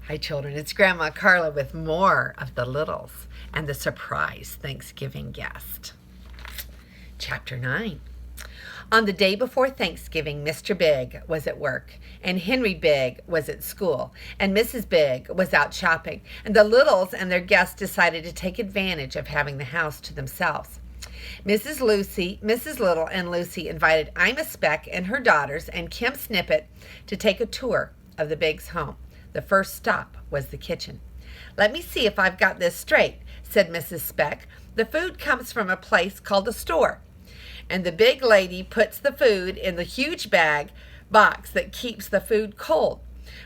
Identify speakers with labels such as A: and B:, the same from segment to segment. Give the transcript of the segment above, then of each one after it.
A: Hi, children. It's Grandma Carla with more of the Littles and the surprise Thanksgiving guest. Chapter 9. On the day before Thanksgiving, Mr. Big was at work, and Henry Big was at school, and Mrs. Big was out shopping, and the Littles and their guests decided to take advantage of having the house to themselves. Mrs. Little, and Lucy invited Ima Speck and her daughters and Kim Snippet to take a tour of the Bigs' home. The first stop was the kitchen. "Let me see if I've got this straight," said Mrs. Speck. "The food comes from a place called a store. And the big lady puts the food in the huge box that keeps the food cold.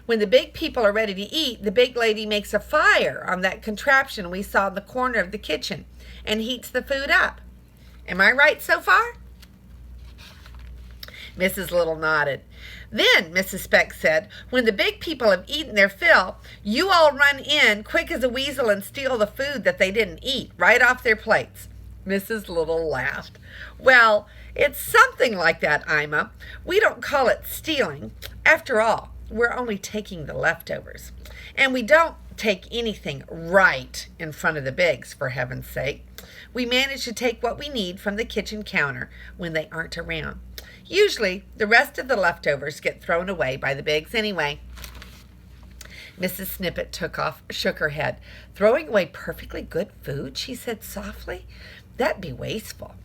A: When the big people are ready to eat, the big lady makes a fire on that contraption we saw in the corner of the kitchen and heats the food up. Am I right so far?" Mrs. Little nodded. "Then," Mrs. Speck said, "when the big people have eaten their fill, you all run in quick as a weasel and steal the food that they didn't eat right off their plates." Mrs. Little laughed. "Well, it's something like that, Ima. We don't call it stealing. After all, we're only taking the leftovers. And we don't take anything right in front of the Bigs, for heaven's sake. We manage to take what we need from the kitchen counter when they aren't around. Usually, the rest of the leftovers get thrown away by the Bigs anyway." Mrs. Snippet shook her head. "Throwing away perfectly good food," she said softly. "That'd be wasteful."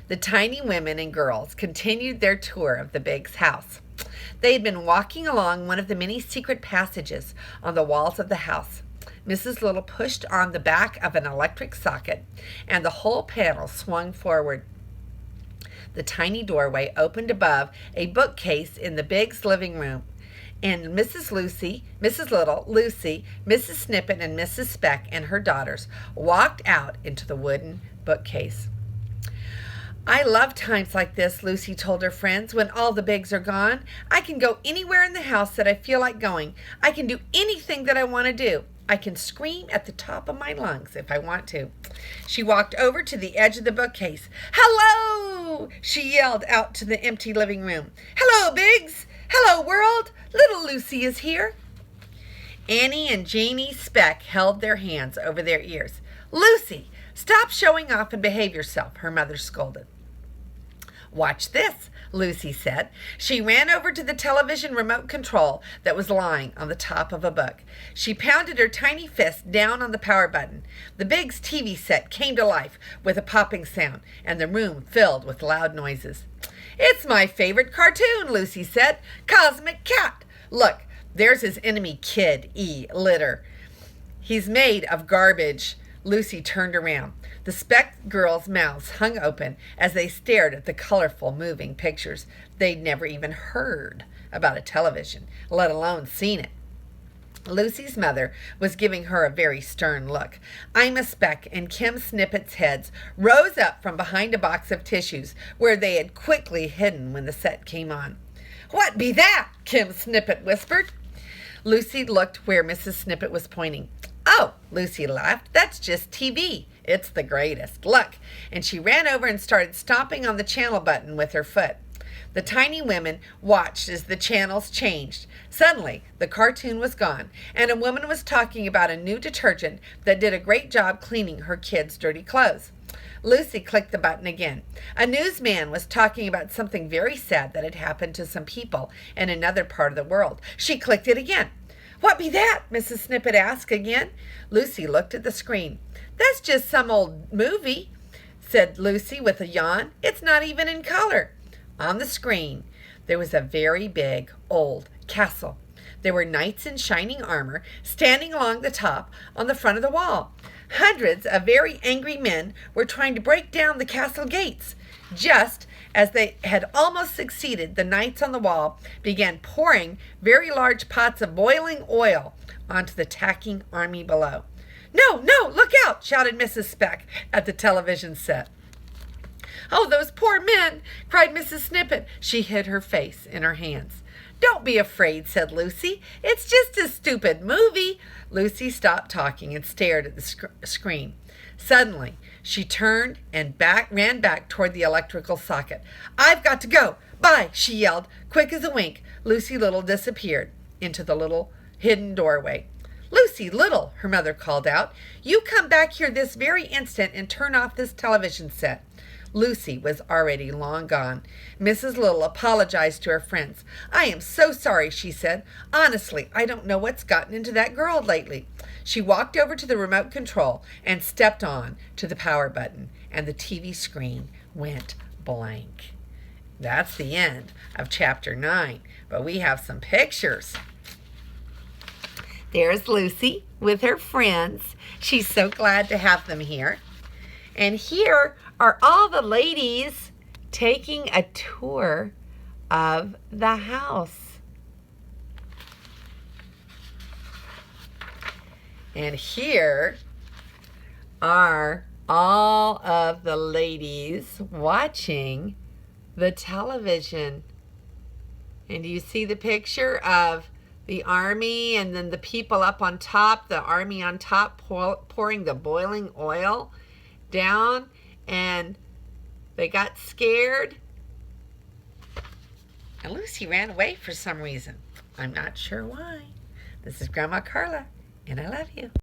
A: The tiny women and girls continued their tour of the Bigs' house. They had been walking along one of the many secret passages on the walls of the house. Mrs. Little pushed on the back of an electric socket, and the whole panel swung forward. The tiny doorway opened above a bookcase in the Bigs' living room, and Mrs. Little, Lucy, Mrs. Snippet, and Mrs. Speck and her daughters walked out into the wooden bookcase. "I love times like this," Lucy told her friends, "when all the Bigs are gone. I can go anywhere in the house that I feel like going. I can do anything that I want to do. I can scream at the top of my lungs if I want to." She walked over to the edge of the bookcase. "Hello!" she yelled out to the empty living room. "Hello, Bigs! Hello, world! Little Lucy is here." Annie and Janie Speck held their hands over their ears. "Lucy, stop showing off and behave yourself," her mother scolded. "Watch this," Lucy said. She ran over to the television remote control that was lying on the top of a book. She pounded her tiny fist down on the power button. The Bigs' TV set came to life with a popping sound, and the room filled with loud noises. "It's my favorite cartoon," Lucy said. "Cosmic Cat. Look, there's his enemy kid, Litter. He's made of garbage." Lucy turned around. The Speck girls' mouths hung open as they stared at the colorful, moving pictures. They'd never even heard about a television, let alone seen it. Lucy's mother was giving her a very stern look. Ima Speck and Kim Snippet's heads rose up from behind a box of tissues where they had quickly hidden when the set came on. "What be that?" Kim Snippet whispered. Lucy looked where Mrs. Snippet was pointing. "Oh," Lucy laughed, "that's just TV. It's the greatest. Look." And she ran over and started stomping on the channel button with her foot. The tiny women watched as the channels changed. Suddenly, the cartoon was gone, and a woman was talking about a new detergent that did a great job cleaning her kids' dirty clothes. Lucy clicked the button again. A newsman was talking about something very sad that had happened to some people in another part of the world. She clicked it again. "What be that?" Mrs. Snippet asked again. Lucy looked at the screen. "That's just some old movie," said Lucy with a yawn. "It's not even in color." On the screen, there was a very big, old castle. There were knights in shining armor standing along the top on the front of the wall. Hundreds of very angry men were trying to break down the castle gates. Just as they had almost succeeded, the knights on the wall began pouring very large pots of boiling oil onto the attacking army below. "No, no, look out!" shouted Mrs. Speck at the television set. "Oh, those poor men!" cried Mrs. Snippet. She hid her face in her hands. "Don't be afraid," said Lucy. "It's just a stupid movie." Lucy stopped talking and stared at the screen. Suddenly, she turned and ran back toward the electrical socket. "I've got to go. Bye," she yelled. Quick as a wink, Lucy Little disappeared into the little hidden doorway. Lucy Little, her mother called out, you come back here this very instant and turn off this television set. Lucy was already long gone. Mrs. Little apologized to her friends. I am so sorry, she said. Honestly, I don't know what's gotten into that girl lately. She walked over to the remote control and stepped on to the power button, and the TV screen went blank. That's the end of chapter 9, but we have some pictures. There's Lucy with her friends. She's so glad to have them here. And here are all the ladies taking a tour of the house. And here are all of the ladies watching the television. And do you see the picture of the army and then the people up on top, the army on top pouring the boiling oil down, and they got scared? And Lucy ran away for some reason. I'm not sure why. This is Grandma Carla, and I love you.